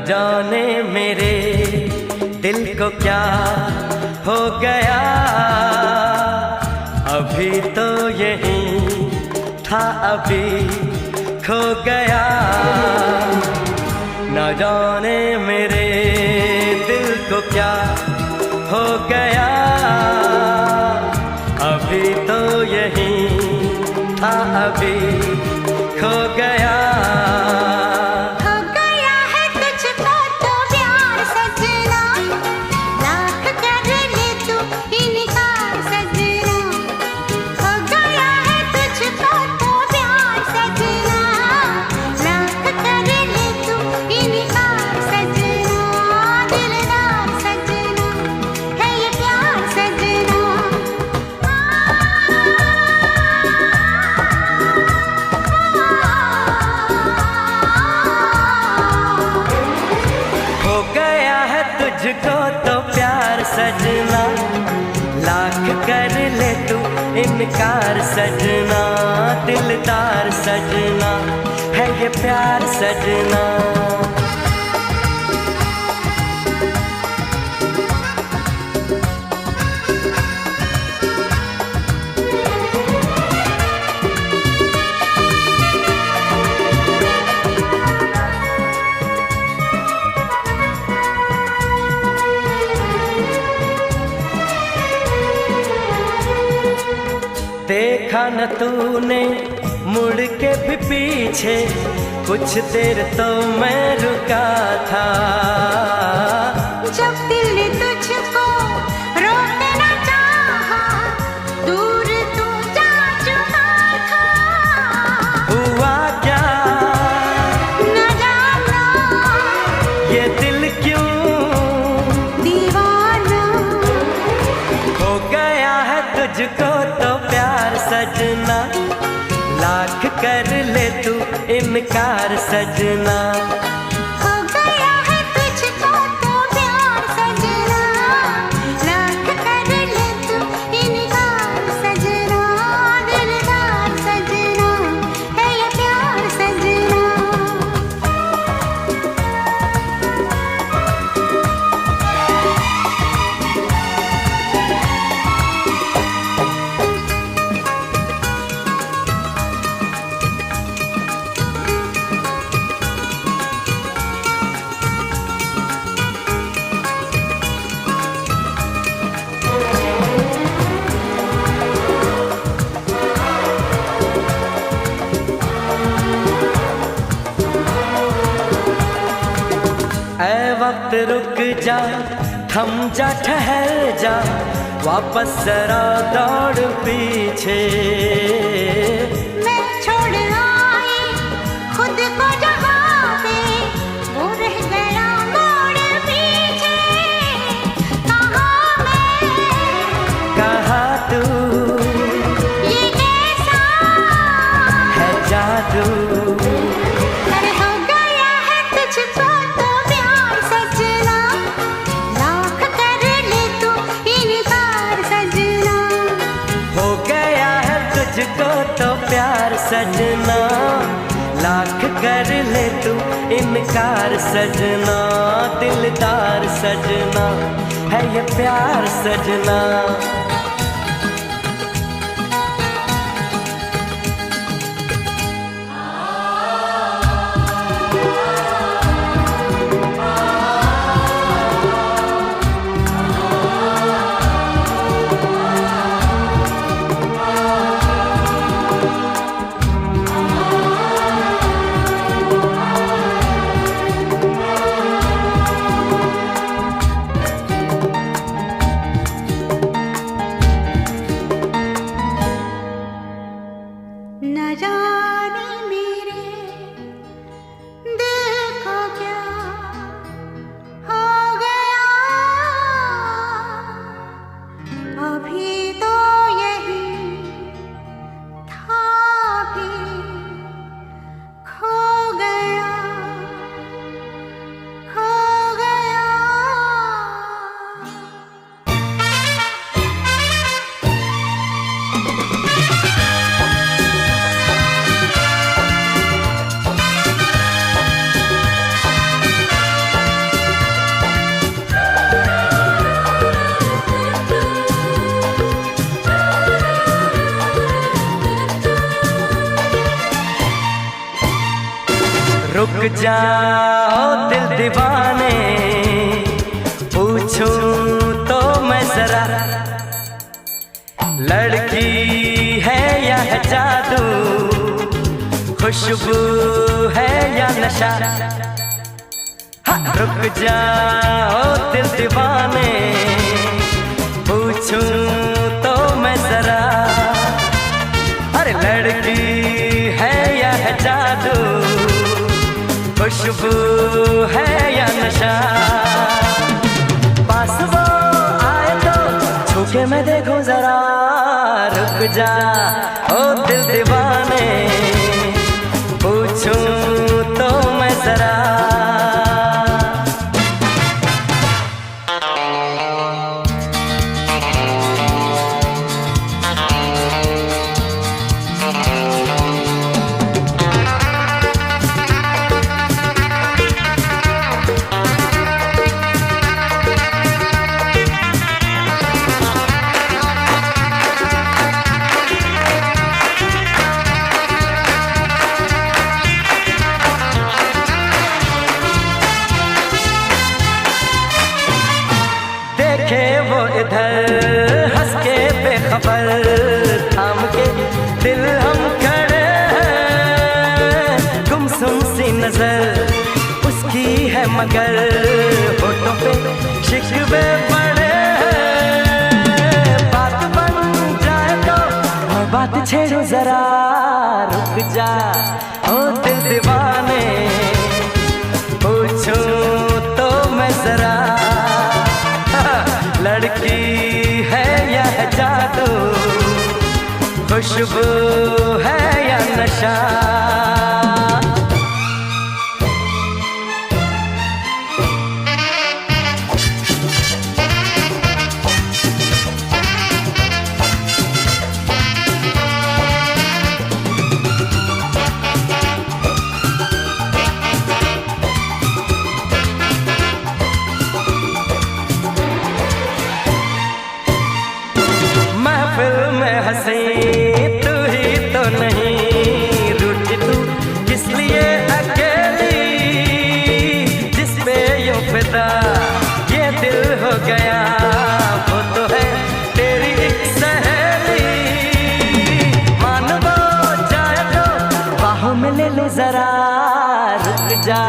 जाने मेरे दिल को क्या हो गया, अभी तो यही था अभी खो गया। न जाने मेरे दिल को क्या हो गया, अभी तो यही था अभी खो गया। तुझको तो प्यार सजना, लाख कर ले तू इनकार सजना, दिलदार सजना है ये प्यार सजना। देखा न तूने मुड़ के भी पीछे, कुछ देर तो मैं रुका था। जब दिल ने तुझको रोकना न चाहा, दूर तू जा चुका था। हुआ क्या न जानना, ये दिल क्यों दीवाना हो गया है तुझको तो प्यार सजना, लाख कर ले तू इनकार सजना। हो गया है तुझको तो प्यार सजना, लाख कर ले तू इनकार सजना, दिलदार सजना है ये प्यार सजना। ऐ वक्त रुक जा, थम जा, ठहर जा, वापस जरा दौड़ पीछे। मैं छोड़ आई खुद को जहाँ पे, वो रह गया मोड़ पीछे। कहाँ मैं कहाँ तू, ये कैसा है जादू। अरे हो गया है तुझको तो प्यार सजना, लाख कर ले तू इनकार सजना। हो गया है तुझको तो प्यार सजना, लाख कर ले तू इनकार सजना, दिलदार सजना है ये प्यार सजना। जाओ दिल दीवाने, पूछूं तो मैं जरा, लड़की है या है जादू, खुशबू है या नशा। रुक जाओ दिल दीवाने, पूछूं तो मैं जरा, अरे लड़की है या है जादू, खुशबू है या नशा। पास वो आए तो छूके मैं देखूं जरा, रुक जा ओ दिल दीवाने, पूछूं तो मैं जरा। देखे वो इधर हंस के बेखबर, थाम के दिल हम खड़े हैं, गुमसुम सी नजर उसकी है मगर होठों पे शिकवे पड़े हैं। बात बन जाए तो मैं बात छेड़ूं जरा, रुक जा ओ दिल दीवाने, पूछूं तो मैं जरा, लड़की है या है जादू, खुशबू है या नशा। में हंसी तू ही तो नहीं, रूठी तू किस लिए अकेली, जिस पे यूं फिदा ये दिल हो गया, वो तो है तेरी एक सहेली। मान वो जाए तो बाहों में ले ले जरा, रुक जा